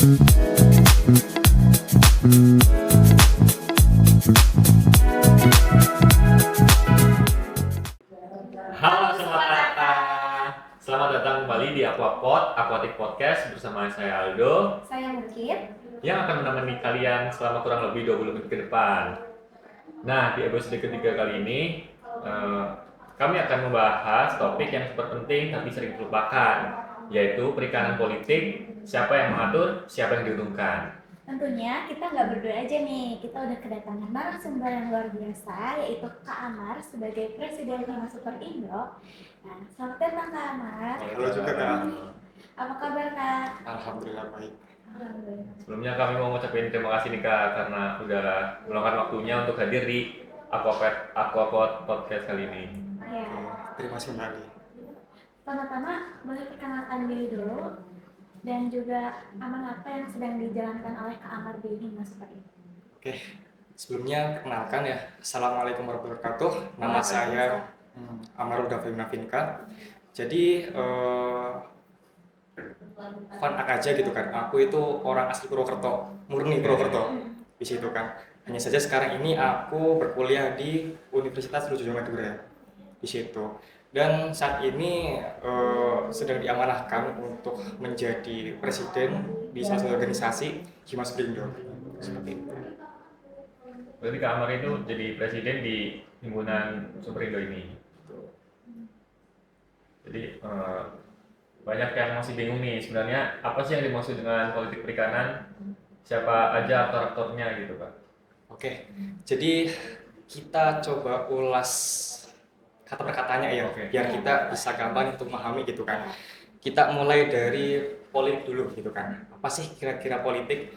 Halo Sobat Arta, selamat datang kembali di Aquatic Podcast bersama saya Aldo Saya Mukit. yang akan menemani kalian selama kurang lebih 20 menit ke depan. Nah, di episode ketiga kali ini kami akan membahas topik yang super penting tapi sering terlupakan, yaitu perikanan politik, siapa yang mengatur, siapa yang diuntungkan. Tentunya kita nggak berdua aja nih, kita udah kedatangan narasumber yang luar biasa, yaitu Kak Amar sebagai Presiden Hima Super Indo. Nah, selamat datang Kak Amar. Halo juga Kak. Apa kabar Kak? Alhamdulillah baik. Alhamdulillah. Sebelumnya kami mau ngucapin terima kasih nih Kak karena udah meluangkan waktunya untuk hadir di Aquapod Podcast kali ini. Ya, Terima kasih Mbak Ali. pertama-tama boleh perkenalkan diri dulu dan juga amanah apa yang sedang dijalankan oleh Kak Amar di Hima Super Indo. Oke, sebelumnya perkenalkan ya. Assalamualaikum warahmatullahi wabarakatuh. Nama saya Amarul Davi Nafinka. Jadi fun fact aja gitu kan. Aku itu orang asli Purwokerto, murni Purwokerto. Di situ kan. Hanya saja sekarang ini aku berkuliah di Universitas Trunojoyo Madura. Di situ. Dan saat ini sedang diamanahkan untuk menjadi presiden di salah satu organisasi Hima Super Indo. Seperti itu. Berarti Kak Amar itu jadi presiden di himpunan Super Indo ini. Jadi banyak yang masih bingung nih sebenarnya apa sih yang dimaksud dengan politik perikanan, siapa aja aktor-aktornya gitu Pak. Oke, jadi kita coba ulas kata per katanya ya, Oke. biar kita bisa gampang untuk memahami gitu kan. Kita mulai dari politik dulu gitu kan. Apa sih kira-kira politik?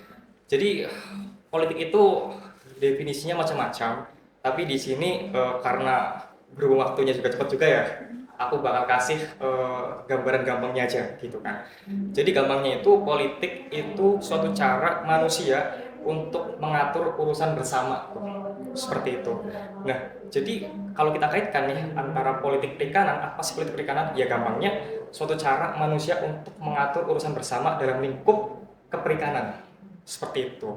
Jadi politik itu definisinya macam-macam, tapi di sini karena berhubung waktunya juga cepat juga ya, aku bakal kasih gambaran gampangnya aja gitu kan. Jadi gampangnya itu politik itu suatu cara manusia untuk mengatur urusan bersama seperti itu. Nah, jadi kalau kita kaitkan nih antara politik perikanan, apa sih politik perikanan? Ya gampangnya suatu cara manusia untuk mengatur urusan bersama dalam lingkup keperikanan. Seperti itu.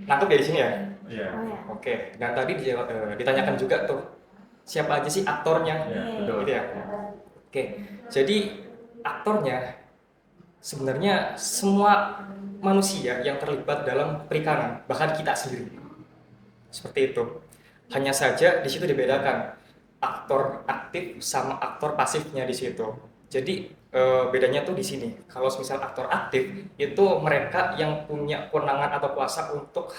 Nangkep ya di sini ya? Iya. Oh ya. Oke. Dan tadi ditanyakan juga tuh siapa aja sih aktornya? Iya, betul. Gitu ya. Oke. Jadi aktornya sebenarnya semua manusia yang terlibat dalam perikanan, bahkan kita sendiri. Seperti itu. Hanya saja di situ dibedakan aktor aktif sama aktor pasifnya di situ. Jadi bedanya tuh di sini. Kalau misal aktor aktif itu mereka yang punya kewenangan atau kuasa untuk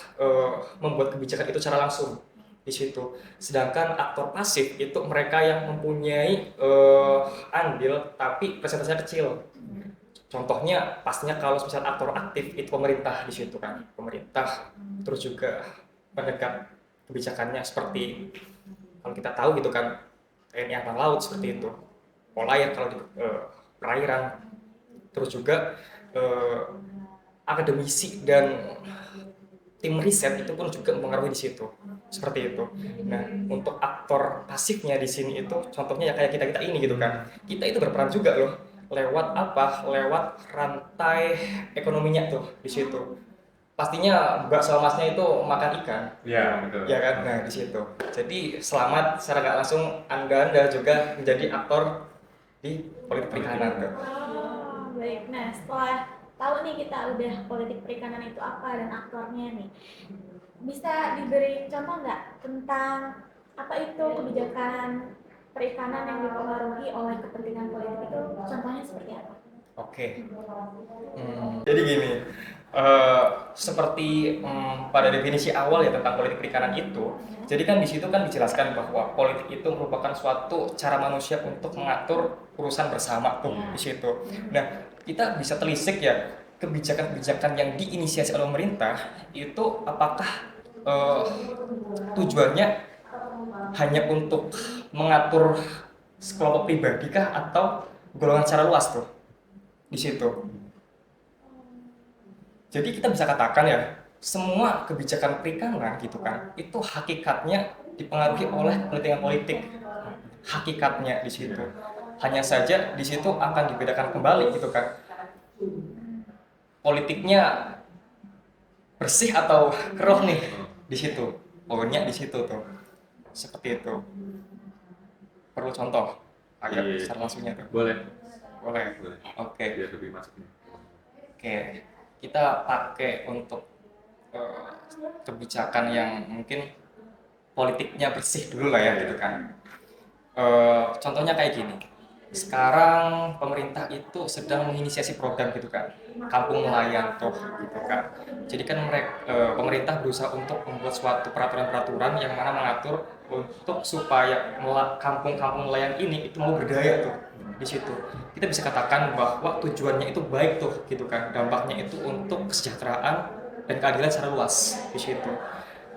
membuat kebijakan itu secara langsung di situ. Sedangkan aktor pasif itu mereka yang mempunyai andil tapi persentasenya kecil. Contohnya pastinya kalau misal aktor aktif itu pemerintah di situ kan, pemerintah, terus juga penegak kebijakannya seperti kalau kita tahu gitu kan TNI Angkatan Laut seperti itu, Polair kalau di perairan, terus juga akademisi dan tim riset itu pun juga mempengaruhi di situ seperti itu. Nah, untuk aktor pasifnya di sini itu contohnya ya kayak kita ini gitu kan, kita itu berperan juga loh. Lewat apa? Lewat rantai ekonominya tuh di situ. Pastinya Mbak Salmasnya itu makan ikan. Iya, betul. Ya kan? Nah, di situ. Jadi selamat secara nggak langsung Anda juga menjadi aktor di politik perikanan tuh. Oh, baik. Nah, setelah tahu nih kita udah politik perikanan itu apa dan aktornya nih, bisa diberi contoh nggak tentang apa itu kebijakan perikanan yang dipengaruhi oleh kepentingan politik itu, contohnya seperti apa? Oke. Jadi gini, seperti pada definisi awal ya tentang politik perikanan itu, jadi kan di situ kan dijelaskan bahwa politik itu merupakan suatu cara manusia untuk mengatur urusan bersama tuh di situ. Nah, kita bisa telisik ya kebijakan-kebijakan yang diinisiasi oleh pemerintah itu apakah tujuannya hanya untuk mengatur sekelompok pribadi kah atau golongan secara luas tuh di situ. Jadi kita bisa katakan ya semua kebijakan perikanan gitu kan itu hakikatnya dipengaruhi oleh kepentingan politik, hakikatnya di situ. Hanya saja di situ akan dibedakan kembali gitu kan. politiknya bersih atau keruh nih di situ. Poinnya di situ tuh. Seperti itu. Perlu contoh agar Iya. secara langsungnya tuh. Boleh. Boleh. Boleh. Oke. Biar lebih masuk nih. Oke. Kita pakai untuk eh, kebijakan yang mungkin politiknya bersih dulu lah ya gitu kan. Contohnya kayak gini. Sekarang pemerintah itu sedang menginisiasi program gitu kan, kampung nelayan tuh gitu kan. Jadi kan pemerintah berusaha untuk membuat suatu peraturan-peraturan yang mana mengatur untuk supaya kampung-kampung nelayan ini itu mau berdaya tuh di situ. Kita bisa katakan bahwa tujuannya itu baik tuh gitu kan, dampaknya itu untuk kesejahteraan dan keadilan secara luas di situ.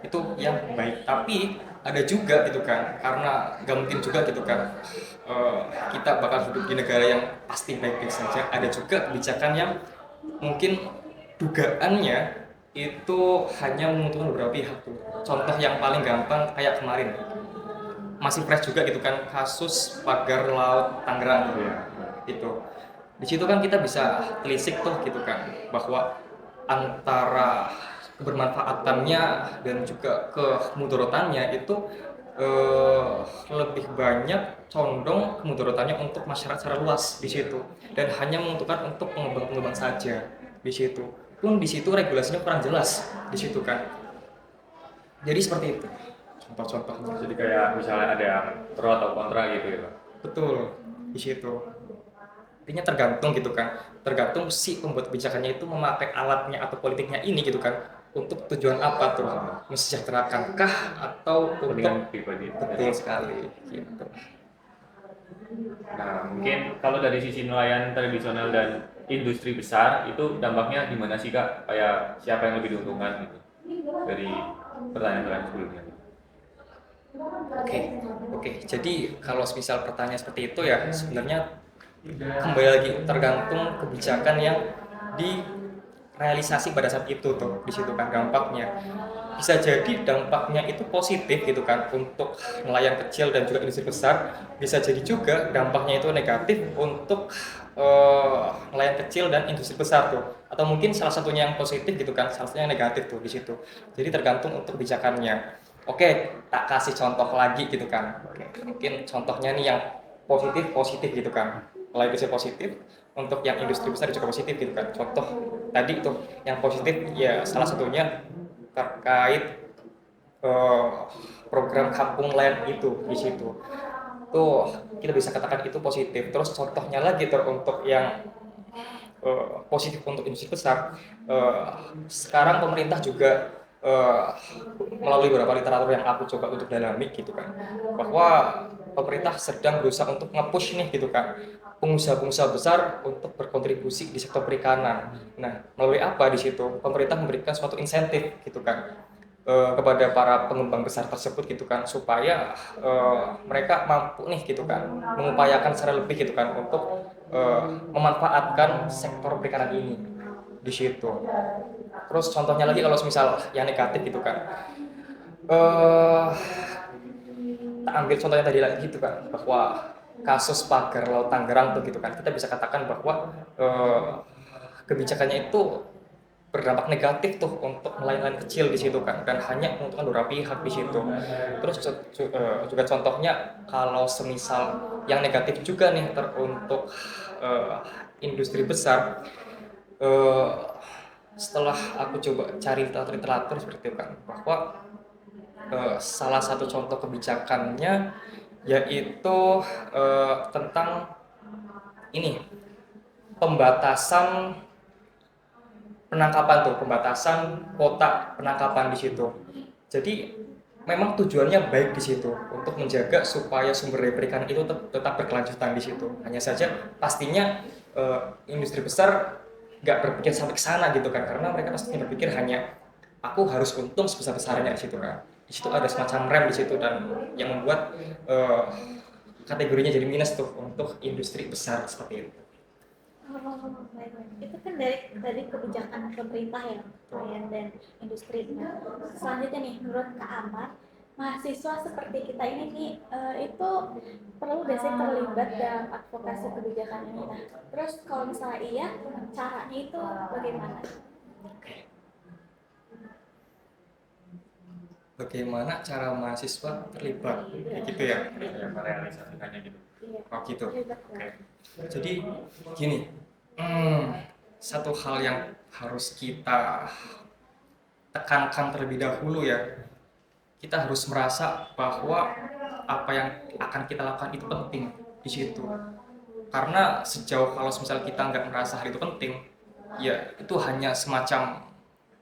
Itu yang baik, tapi ada juga gitu kan, karena gak mungkin juga gitu kan eh, kita bakal hidup di negara yang pasti baik-baik saja. Ada juga kebijakan yang mungkin dugaannya itu hanya menguntungkan beberapa pihak tuh. Contoh yang paling gampang kayak kemarin masih fresh juga gitu kan, kasus pagar laut Tangerang itu. Di situ kan kita bisa telisik tuh gitu kan bahwa antara kebermanfaatannya dan juga kemudorotannya itu eh, lebih banyak condong kemudorotannya untuk masyarakat secara luas di situ, dan hanya menguntungkan untuk pengembang-pengembang saja di situ. Pun di situ regulasinya kurang jelas di situ kan. Jadi seperti itu contoh-contohnya. Jadi kayak misalnya ada yang pro atau kontra gitu ya, Pak. Betul di situ. Intinya tergantung gitu kan, tergantung si pembuat kebijakannya itu memakai alatnya atau politiknya ini gitu kan untuk tujuan apa tuh, mensejahterakan atau untuk Kepentingan pribadi. betul sekali gitu. Nah, mungkin kalau dari sisi nelayan tradisional dan industri besar itu dampaknya gimana sih, Kak? Kayak siapa yang lebih diuntungkan gitu dari pertanyaan-pertanyaan sebelumnya? Oke, oke. Jadi kalau misal pertanyaan seperti itu ya sebenarnya kembali lagi tergantung kebijakan yang direalisasi pada saat itu tuh di situ kan dampaknya. Bisa jadi dampaknya itu positif gitu kan untuk nelayan kecil dan juga industri besar. Bisa jadi juga dampaknya itu negatif untuk nelayan kecil dan industri besar tuh. Atau mungkin salah satunya yang positif gitu kan, salah satunya yang negatif tuh di situ. Jadi tergantung untuk kebijakannya. Oke, tak kasih contoh lagi gitu kan. Oke, mungkin contohnya nih yang positif gitu kan. Nilai industri positif, untuk yang industri besar juga positif gitu kan. Contoh tadi tuh yang positif ya salah satunya terkait eh, program kampung nelayan itu di situ. Tuh kita bisa katakan itu positif. Terus contohnya lagi tuh untuk yang positif untuk industri besar. Eh, Sekarang pemerintah juga eh, melalui beberapa literatur yang aku coba untuk dalami gitu kan, bahwa pemerintah sedang berusaha untuk nge-push nih gitu kan pengusaha-pengusaha besar untuk berkontribusi di sektor perikanan. Nah, melalui apa di situ? Pemerintah memberikan suatu insentif gitu kan kepada para pengembang besar tersebut gitu kan, supaya mereka mampu nih gitu kan mengupayakan secara lebih gitu kan untuk memanfaatkan sektor perikanan ini di situ. Terus contohnya lagi kalau misal yang negatif gitu kan, eh tak ambil contohnya tadi lagi gitu kan, bahwa kasus pagar laut Tangerang tuh gitu kan, kita bisa katakan bahwa kebijakannya itu berdampak negatif tuh untuk nelayan-nelayan kecil di situ kan, dan hanya menguntungkan beberapa pihak di situ. Terus juga contohnya kalau semisal yang negatif juga nih untuk industri besar, eh, setelah aku coba cari literatur seperti itu kan, bahwa salah satu contoh kebijakannya yaitu tentang ini, pembatasan penangkapan tuh, pembatasan kuota penangkapan di situ. Jadi memang tujuannya baik di situ untuk menjaga supaya sumber daya perikanan itu tetap berkelanjutan di situ. Hanya saja pastinya industri besar nggak berpikir sampai ke sana gitu kan, karena mereka pastinya berpikir hanya aku harus untung sebesar-besarnya di situ kan. Di situ ada semacam rem di situ, dan yang membuat eh, kategorinya jadi minus tuh untuk industri besar seperti itu. Oh, baik-baik. Itu kan dari kebijakan pemerintah ya, nelayan dan industri. Nah, selanjutnya nih, menurut Kak Ahmad, mahasiswa seperti kita ini nih itu perlu nggak sih terlibat dalam advokasi kebijakan ini? Nah, terus kalau misalnya iya, caranya itu bagaimana? Bagaimana cara mahasiswa terlibat? Kayak gitu ya? Ya, merealisasikannya gitu. Iya, Oh gitu. terlibat. Oke. Jadi gini, satu hal yang harus kita tekankan terlebih dahulu ya, kita harus merasa bahwa apa yang akan kita lakukan itu penting di situ. Karena sejauh kalau misal kita nggak merasa hal itu penting, ya itu hanya semacam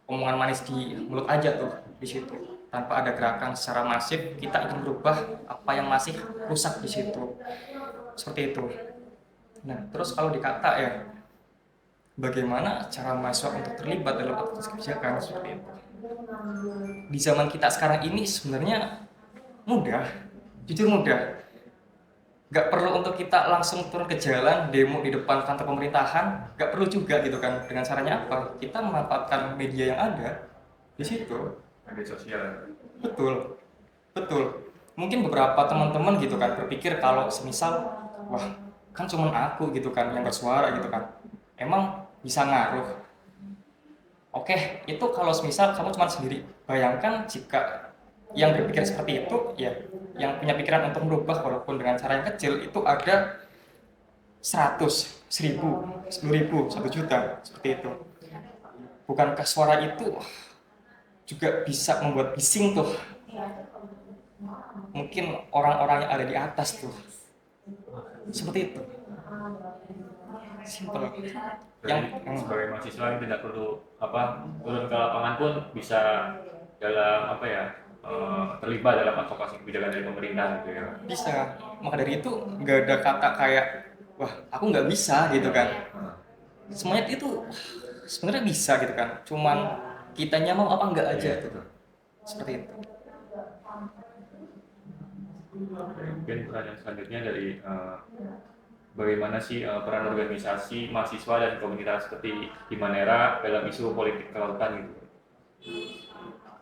omongan manis di mulut aja tuh di situ. Tanpa ada gerakan secara masif, kita ingin merubah apa yang masih rusak di situ. Seperti itu. Nah, terus kalau dikata ya, bagaimana cara mahasiswa untuk terlibat dalam aktivitas kebijakan seperti itu? Di zaman kita sekarang ini sebenarnya mudah, jujur mudah. Nggak perlu untuk kita langsung turun ke jalan, demo di depan kantor pemerintahan, nggak perlu juga gitu kan. Dengan caranya apa? Kita memanfaatkan media yang ada di situ. Media sosial. Betul, betul. Mungkin beberapa teman-teman gitu kan berpikir kalau semisal, wah kan cuman aku gitu kan yang bersuara gitu kan. Emang bisa ngaruh. Oke, itu kalau semisal kamu cuma sendiri. Bayangkan jika yang berpikir seperti itu, ya, yang punya pikiran untuk merubah walaupun dengan cara yang kecil, itu ada 100, 1000, 10.000, 1 juta, seperti itu. Bukankah suara itu juga bisa membuat bising tuh? Mungkin orang-orang yang ada di atas tuh. Seperti itu. Simple. Jadi sebagai mahasiswa yang tidak perlu turun ke lapangan pun bisa dalam terlibat dalam advokasi kebijakan dari pemerintah gitu ya. Bisa. Maka dari itu nggak ada kata kayak wah aku nggak bisa gitu kan. Semuanya itu sebenarnya bisa gitu kan. Cuman kitanya mau apa nggak aja gitu. Seperti itu. Mungkin pertanyaan selanjutnya dari bagaimana sih peran organisasi mahasiswa dan komunitas seperti Himanera dalam isu politik kelautan gitu?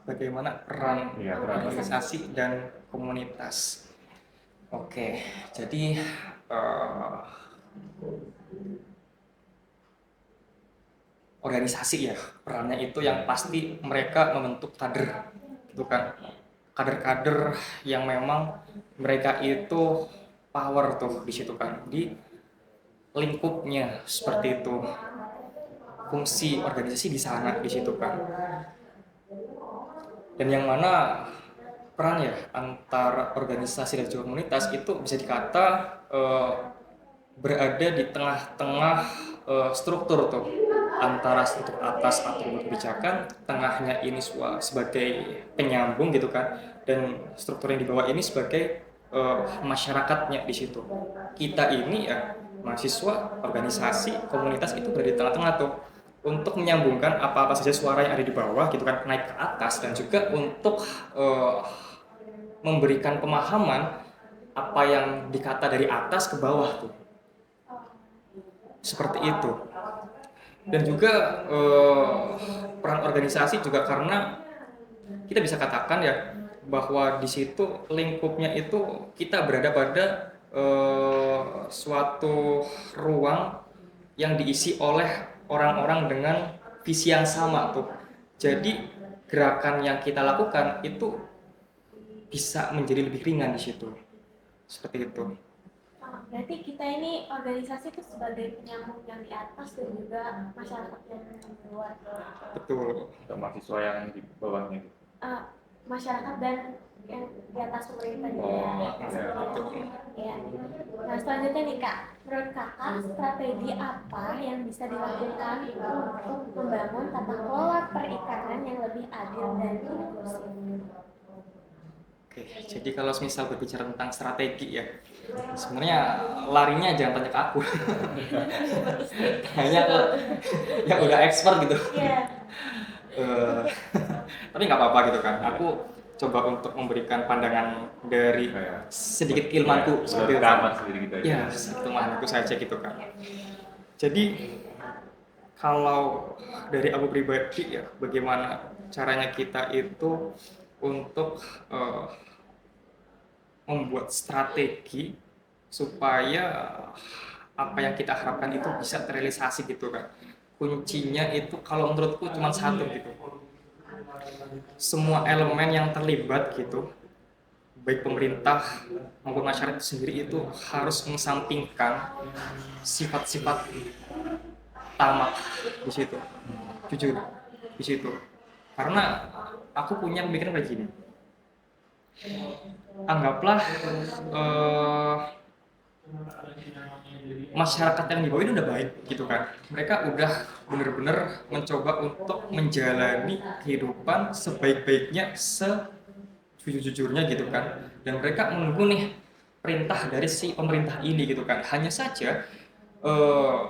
Bagaimana peran Peran organisasi dan komunitas? Oke, jadi organisasi ya perannya itu yang pasti mereka membentuk kader, gitu kan? Kader-kader yang memang mereka itu power tuh di situ kan, di lingkupnya seperti itu. Fungsi organisasi di sana di situ kan. Dan yang mana peran ya antara organisasi dan juga komunitas itu bisa dikata berada di tengah-tengah struktur tuh antara struktur atas atau kebijakan, tengahnya ini sebagai penyambung gitu kan, dan struktur yang di bawah ini sebagai masyarakatnya di situ. Kita ini ya mahasiswa, organisasi, komunitas itu berada di tengah-tengah tuh untuk menyambungkan apa-apa saja suara yang ada di bawah gitu kan naik ke atas, dan juga untuk memberikan pemahaman apa yang dikata dari atas ke bawah tuh. Seperti itu. Dan juga peran organisasi juga karena kita bisa katakan ya bahwa di situ lingkupnya itu kita berada pada suatu ruang yang diisi oleh orang-orang dengan visi yang sama tuh. Jadi gerakan yang kita lakukan itu bisa menjadi lebih ringan di situ. Seperti itu. Berarti kita ini organisasi itu sebagai penyambung yang di atas dan juga masyarakat yang di luar. Betul. Untuk mahasiswa yang di bawahnya. Masyarakat dan yang di atas pemerintah juga. Ya. Nah selanjutnya nih Kak, menurut Kakak strategi apa yang bisa dilakukan untuk membangun tata kelola perikanan yang lebih adil dan inklusif? Oke, jadi kalau misal berbicara tentang strategi ya, sebenarnya larinya jangan tanya ke aku. Tanya ke yang udah expert gitu. Iya. Tapi nggak apa-apa gitu kan. Aku coba untuk memberikan pandangan dari sedikit ilmuku seperti itu. Sendiri gitu aja. Ya, sedikit ilmuku saja gitu kan. Jadi kalau dari aku pribadi ya, bagaimana caranya kita itu untuk eh, membuat strategi supaya apa yang kita harapkan itu bisa terrealisasi gitu kan. Kuncinya itu kalau menurutku cuma satu gitu. Semua elemen yang terlibat gitu, baik pemerintah maupun masyarakat sendiri itu harus mengesampingkan sifat-sifat tamak di situ. Jujur di situ. Karena aku punya pemikiran kayak gini. Anggaplah eh, masyarakat yang di bawah ini udah baik gitu kan. Mereka udah bener-bener mencoba untuk menjalani kehidupan sebaik-baiknya, sejujur-jujurnya gitu kan. Dan mereka menunggu nih perintah dari si pemerintah ini gitu kan. Hanya saja eh,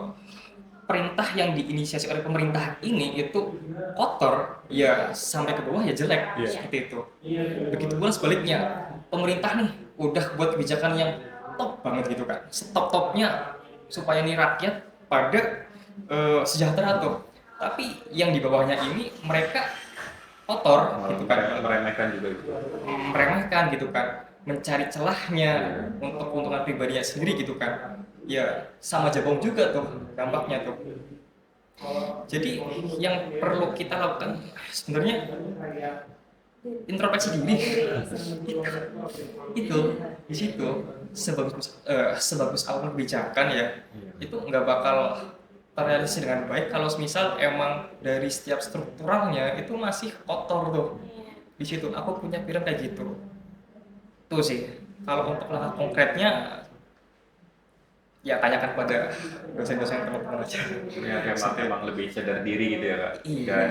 perintah yang diinisiasi oleh pemerintah ini itu kotor, ya sampai ke bawah ya jelek, seperti itu. Begitu pula sebaliknya, pemerintah nih udah buat kebijakan yang top banget gitu kan, setop-topnya supaya nih rakyat pada sejahtera tuh. Tapi yang di bawahnya ini mereka kotor gitu kan, Meremehkan juga gitu. meremehkan gitu kan, mencari celahnya untuk keuntungan pribadinya sendiri gitu kan. Ya sama jabong juga tuh dampaknya tuh. Jadi yang perlu kita lakukan sebenarnya introspeksi diri. Itu di situ sebagus apapun kebijakan ya, itu nggak bakal terrealisasi dengan baik kalau misal emang dari setiap strukturalnya itu masih kotor tuh. Di situ aku punya pikiran kayak gitu. Tuh sih. Kalau untuk langkah konkretnya ya tanyakan pada dosen-dosen teman-teman aja. Ya, emang lebih sadar diri gitu ya kak. Iya. Dan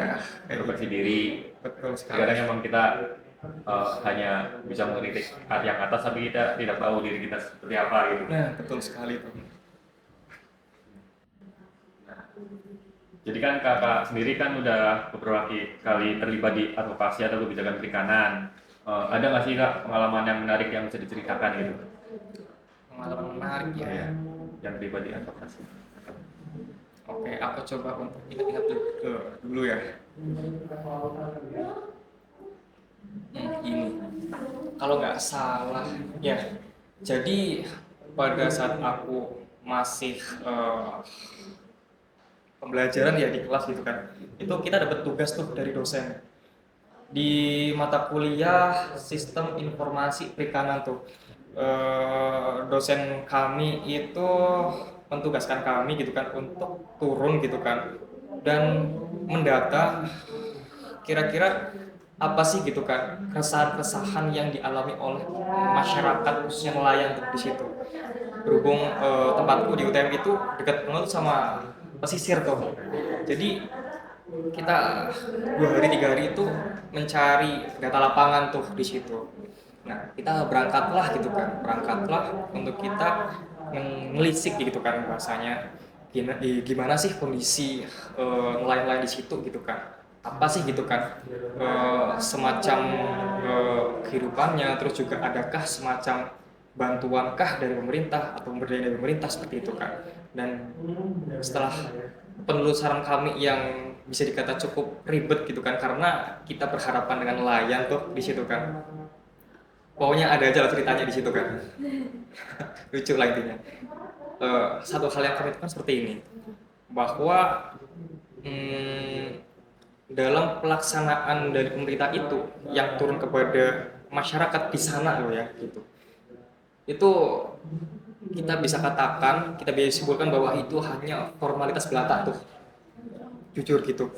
introspeksi diri. Betul sekali. Kadang emang kita hanya bisa mengkritik yang atas, tapi kita tidak tahu diri kita seperti apa gitu. Nah, betul sekali tuh. Jadi kan kakak sendiri kan udah beberapa kali terlibat di advokasi atau kebijakan perikanan. Ada nggak sih kak pengalaman yang menarik yang bisa diceritakan gitu? Pengalaman menarik ya. Iya, yang terlibat di advokasi. Oke, aku coba untuk ingat-ingat dulu ya. Ini, kalau nggak salah, ya. Jadi pada saat aku masih pembelajaran ya di kelas gitu kan, itu kita dapat tugas tuh dari dosen di mata kuliah sistem informasi perikanan tuh. Dosen kami itu mentugaskan kami gitu kan untuk turun gitu kan dan mendata kira-kira apa sih gitu kan keresahan-keresahan yang dialami oleh masyarakat khususnya nelayan tuh di situ. Berhubung tempatku di UTM itu dekat banget sama pesisir tuh. Jadi kita 2 hari 3 hari itu mencari data lapangan tuh di situ. Nah, kita berangkatlah gitu kan, berangkatlah untuk kita menelisik gitu kan bahasanya. Gimana sih kondisi nelayan-nelayan di situ gitu kan. Apa sih gitu kan semacam kehidupannya, terus juga adakah semacam bantuankah dari pemerintah atau pemberdayaan dari pemerintah seperti itu kan. Dan setelah penelusuran kami yang bisa dikata cukup ribet gitu kan karena kita berhadapan dengan nelayan tuh di situ kan. Pokoknya ada aja lah ceritanya di situ kan. Lucu lah intinya. Satu hal yang kami temukan seperti ini, bahwa dalam pelaksanaan dari pemerintah itu yang turun kepada masyarakat di sana loh ya gitu. Itu kita bisa katakan, kita bisa simpulkan bahwa itu hanya formalitas belaka tuh. Jujur gitu.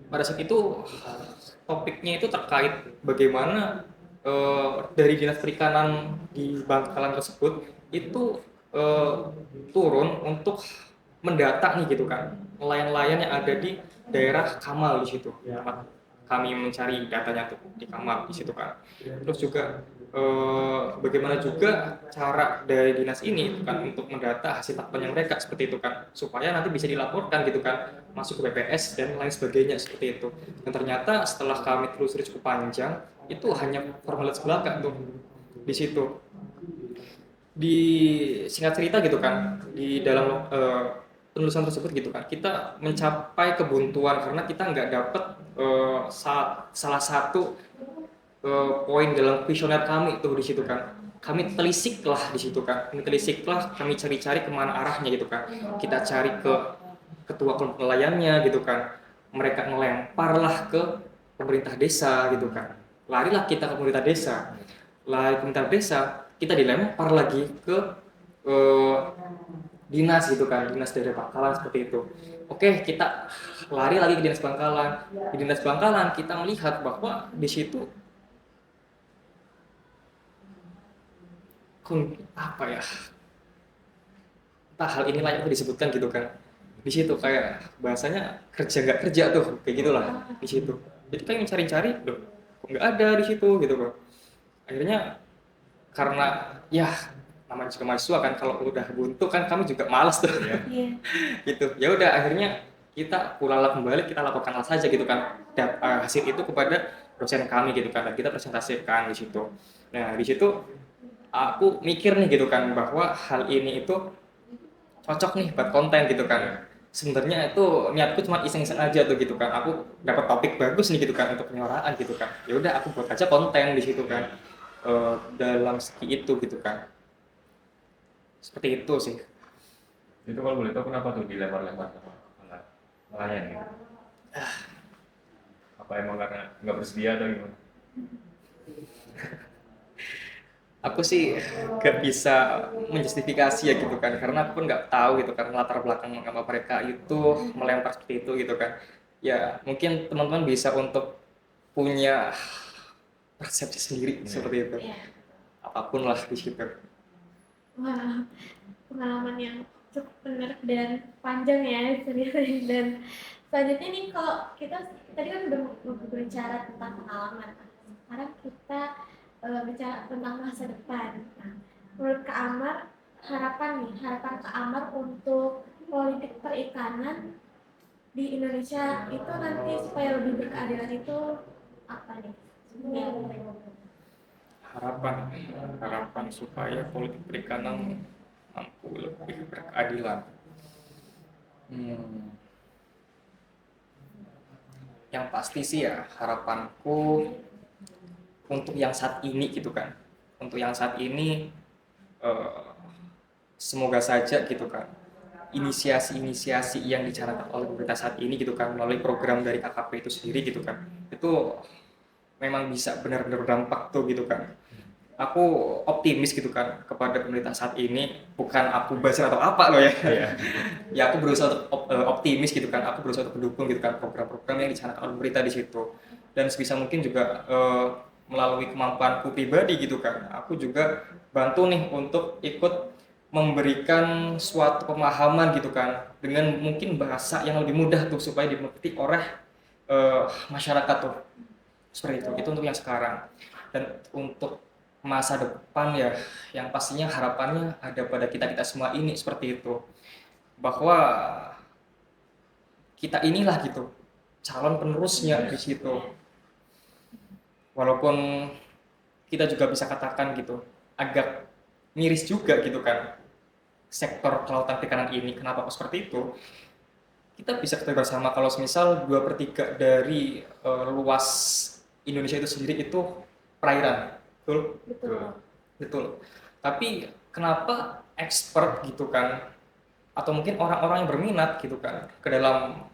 Pada saat itu topiknya itu terkait bagaimana dari Dinas Perikanan di Bangkalan tersebut itu turun untuk mendata nih gitu kan nelayan-nelayan yang ada di daerah Kamal di situ. Tempat kami mencari datanya tuh di Kamal di situ kan. Terus juga bagaimana juga cara dari dinas ini itu kan untuk mendata hasil tangkapannya mereka seperti itu kan supaya nanti bisa dilaporkan gitu kan masuk ke BPS dan lain sebagainya seperti itu. Dan ternyata setelah kami telusuri cukup panjang itu hanya formalitas belaka tuh di situ. Di singkat cerita gitu kan di dalam penulisan tersebut gitu kan kita mencapai kebuntuan karena kita nggak dapet salah satu poin dalam kuesioner kami itu di situ kan. Kami telisiklah di situ kan. Kami cari-cari kemana arahnya gitu kan. Kita cari ke ketua kelompok nelayannya gitu kan. Mereka ngelemparlah ke pemerintah desa gitu kan. Larilah kita ke pemerintah desa. Lari ke pemerintah desa, kita dilempar lagi ke eh, dinas gitu kan, dinas dari Bangkalan seperti itu. Oke, kita lari lagi ke dinas Bangkalan. Di dinas Bangkalan kita melihat bahwa di situ apa ya, entah hal ini layak untuk disebutkan gitu kan. Di situ kayak bahasanya kerja nggak kerja tuh, kayak gitulah di situ. Jadi kami mencari-cari, loh, kok nggak ada di situ gitu kan. Akhirnya karena ya namanya juga mahasiswa kan, kalau udah buntu kan kami juga malas tuh. Iya. Iya. Gitu. Ya udah akhirnya kita pulanglah kembali, kita laporkanlah saja gitu kan hasil itu kepada dosen kami gitu kan, dan kita presentasikan di situ. Nah di situ aku mikir nih gitu kan bahwa hal ini itu cocok nih buat konten gitu kan. Sebenarnya itu niatku cuma iseng-iseng aja tuh gitu kan, aku dapat topik bagus nih gitu kan untuk penyuaraan gitu kan. Ya udah aku buat aja konten di situ kan. Dalam segi itu gitu kan, seperti itu sih. Itu kalau boleh tahu kenapa tuh dilempar-lempar sama kepala nelayan gitu? Apa emang karena nggak bersedia atau gimana? Aku sih gak bisa menjustifikasi ya gitu kan, karena aku pun nggak tahu gitu kan latar belakang mengapa mereka itu melempar seperti itu gitu kan. Ya mungkin teman-teman bisa untuk punya persepsi sendiri seperti itu, Iya. apapun lah di situ. Wah, pengalaman yang cukup menarik dan panjang ya ceritanya. Dan selanjutnya nih, kalau kita tadi kan udah berbicara tentang pengalaman, sekarang kita bicara tentang masa depan. Nah, menurut Kak Amar, harapan Kak Amar untuk politik perikanan di Indonesia itu nanti supaya lebih berkeadilan itu apa nih? Harapan supaya politik perikanan mampu lebih berkeadilan. Yang pasti sih ya harapanku untuk yang saat ini gitu kan, untuk yang saat ini eh, semoga saja gitu kan inisiasi-inisiasi yang dicanangkan oleh pemerintah saat ini gitu kan melalui program dari KKP itu sendiri gitu kan, itu memang bisa benar-benar berdampak tuh gitu kan. Aku optimis gitu kan kepada pemerintah saat ini, bukan aku buzzer atau apa loh ya. Iya. Ya aku berusaha untuk optimis gitu kan, aku berusaha untuk mendukung gitu kan program-program yang dicanangkan oleh pemerintah di situ. Dan sebisa mungkin juga melalui kemampuanku pribadi gitu kan, aku juga bantu nih untuk ikut memberikan suatu pemahaman gitu kan dengan mungkin bahasa yang lebih mudah tuh supaya dimengerti oleh masyarakat tuh. Seperti itu untuk yang sekarang. Dan untuk masa depan ya, yang pastinya harapannya ada pada kita-kita semua ini seperti itu. Bahwa kita inilah gitu calon penerusnya di situ. Walaupun kita juga bisa katakan gitu agak miris juga gitu kan sektor kelautan perikanan ini. Kenapa kok seperti itu? Kita bisa ketahui bersama kalau misal 2/3 dari luas Indonesia itu sendiri itu perairan, betul? Betul. Betul. Tapi kenapa expert gitu kan, atau mungkin orang-orang yang berminat gitu kan ke dalam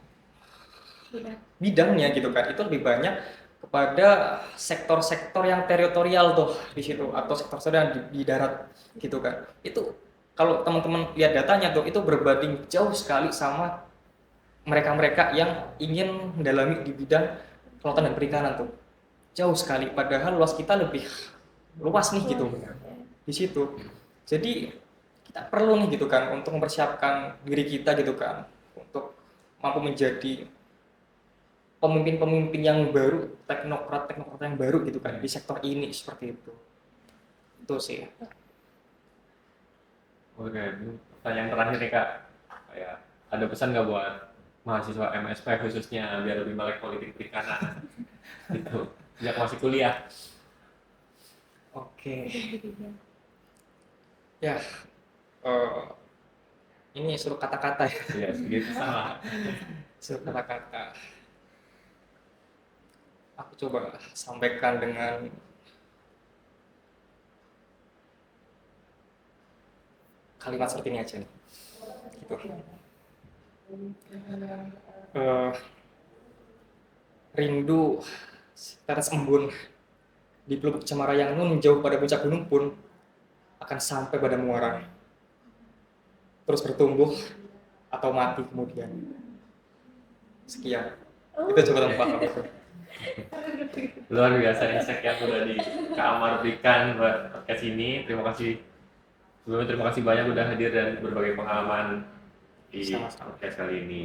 bidangnya gitu kan, itu lebih banyak kepada sektor-sektor yang teritorial tuh di situ, atau sektor-sektor yang di darat gitu kan. Itu kalau teman-teman lihat datanya tuh itu berbanding jauh sekali sama mereka-mereka yang ingin mendalami di bidang kelautan dan perikanan tuh. Jauh sekali, padahal luas kita lebih luas nih gitu di situ. Jadi kita perlu nih gitu kan untuk mempersiapkan diri kita gitu kan untuk mampu menjadi pemimpin-pemimpin yang baru, teknokrat yang baru gitu kan di sektor ini seperti itu. Itu sih. Oke, pertanyaan terakhir nih Kak. Kayak ada pesan nggak buat mahasiswa MSP khususnya biar lebih melek politik perikanan gitu sejak masih kuliah? Oke. Ya, ini suruh kata-kata ya. Iya, sedikit sama. Suruh kata-kata. Aku coba sampaikan dengan kalimat seperti ini aja nih. Gitu. Eh, rindu tetes embun di pelupuk cemara yang nun jauh pada puncak gunung pun akan sampai pada muara, terus bertumbuh atau mati kemudian. Sekian. Itu coba tempat aku. Luar biasa insight yang udah di Kak Amar berikan buat podcast ini. Terima kasih. Sebelumnya terima kasih banyak udah hadir dan berbagi pengalaman di Sama-sama. podcast kali ini.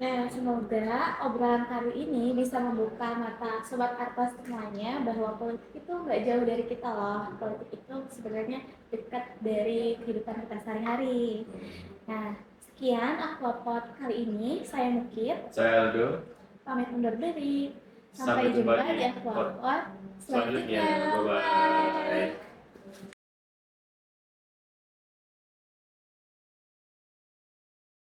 Nah, semoga obrolan kali ini bisa membuka mata Sobat Arpas semuanya bahwa politik itu nggak jauh dari kita loh. Politik itu sebenarnya dekat dari kehidupan kita sehari-hari. Nah, sekian Aquapod kali ini. Saya Mukit, Saya Aldo. pamit undur diri. Sampai Sampai jumpa jumpa di di Aquapod selanjutnya. selanjutnya. Bye-bye.